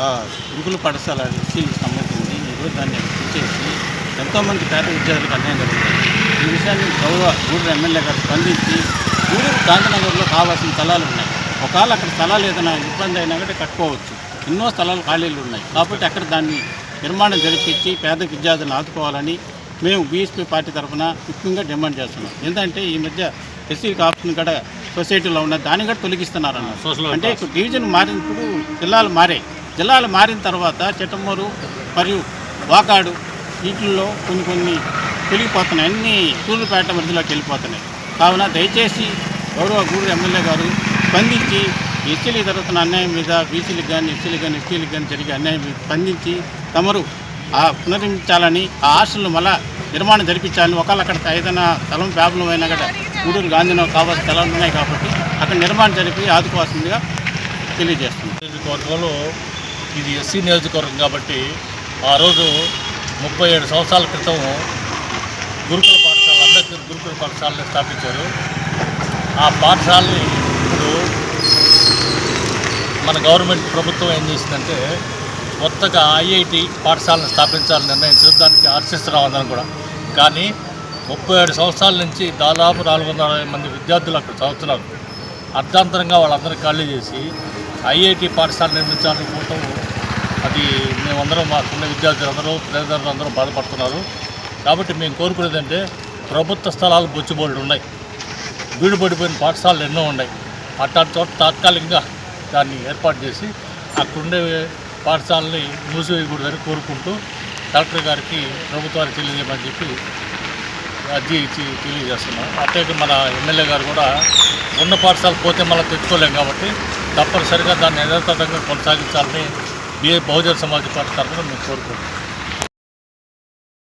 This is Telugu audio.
ఆ గురుకుల పాఠశాల ఎస్సీకి సంబంధించి ఈరోజు దాన్ని తీసేసి ఎంతోమంది పేద విద్యార్థులకు అన్యాయం జరుగుతుంది. ఈ విషయాన్ని గూడూరు ఎమ్మెల్యే గారు స్పందించి గూడూరు గాంధీనగర్లో కావాల్సిన స్థలాలు ఉన్నాయి. ఒకవేళ అక్కడ స్థలాలు ఏదైనా ఇబ్బంది అయినా కూడా కట్టుకోవచ్చు. ఎన్నో స్థలాలు ఖాళీలు ఉన్నాయి కాబట్టి అక్కడ దాన్ని నిర్మాణం జరిపించి పేద విద్యార్థులను ఆదుకోవాలని మేము బీఎస్పీ పార్టీ తరఫున ముఖ్యంగా డిమాండ్ చేస్తున్నాం. ఎందుకంటే ఈ మధ్య ఎస్సీ ఆప్షన్ కూడా సొసైటీలో ఉన్న దాన్ని కూడా తొలగిస్తున్నారన్న. అంటే ఇప్పుడు డివిజన్ మారినప్పుడు జిల్లాలు మారిన తర్వాత చిట్టమూరు మరియు వాకాడు వీటిల్లో కొన్ని తొలగిపోతున్నాయి. అన్నీ సూళ్ళూరుపేట మధ్యలోకి వెళ్ళిపోతున్నాయి. కావున దయచేసి గౌరవ గూడూరు ఎమ్మెల్యే గారు స్పందించి ఎస్సీలకు జరుగుతున్న అన్యాయం మీద బీసీలకు కానీ ఎస్సీలకు కానీ జరిగే అన్యాయం మీద స్పందించి తమరు పునర్నిర్మించాలని ఆ హాస్టల్ను మళ్ళా నిర్మాణం జరిపించాలని. ఒకవేళ అక్కడ ఏదైనా స్థలం ప్రాబ్లం అయినా కూడా గూడూరు గాంధీనగర్ కావాల్సిన స్థలాలు ఉన్నాయి కాబట్టి అక్కడ నిర్మాణం జరిపి ఆదుకోవాల్సిందిగా తెలియజేస్తున్నాం. నియోజకవర్గంలో ఇది ఎస్సీ నియోజకవర్గం కాబట్టి ఆ రోజు 37 సంవత్సరాల క్రితం గురుకుల పాఠశాల అంబేద్కర్ గురుకుల పాఠశాలని స్థాపించారు. ఆ పాఠశాలని ఇప్పుడు మన గవర్నమెంట్ ప్రభుత్వం ఏం చేసిందంటే కొత్తగా ఐఐటి పాఠశాలను స్థాపించాలని నిర్ణయించారు. దానికి హర్షిస్తున్నాం అందరం కూడా. కానీ 37 సంవత్సరాల నుంచి దాదాపు 460 మంది విద్యార్థులు అక్కడ చదువుతున్నారు. అర్ధాంతరంగా వాళ్ళందరినీ ఖాళీ చేసి ఐఐటి పాఠశాల నిర్మించాలనుకోవటం అది మేమందరం మాకున్న విద్యార్థులందరూ తల్లిదండ్రులందరూ బాధపడుతున్నారు. కాబట్టి మేము కోరుకునేది అంటే ప్రభుత్వ స్థలాలు బొచ్చుబోళ్ళు ఉన్నాయి, బీడుపడిపోయిన పాఠశాలలు ఎన్నో ఉన్నాయి. అట్లాంటి చోట తాత్కాలికంగా దాన్ని ఏర్పాటు చేసి అక్కడుండే పాఠశాలని మూసివేయకూడదని కోరుకుంటూ కలెక్టర్ గారికి ప్రభుత్వానికి తెలియజేయమని చెప్పి అర్జీ ఇచ్చి తెలియజేస్తున్నాం. అట్లే మన ఎమ్మెల్యే గారు కూడా ఉన్న పాఠశాల పోతే మళ్ళీ తెచ్చుకోలేం కాబట్టి తప్పనిసరిగా దాన్ని యథాతథంగా కొనసాగించాలని బహుజన సమాజ్ పార్టీ తరఫున మేము కోరుకుంటున్నాం.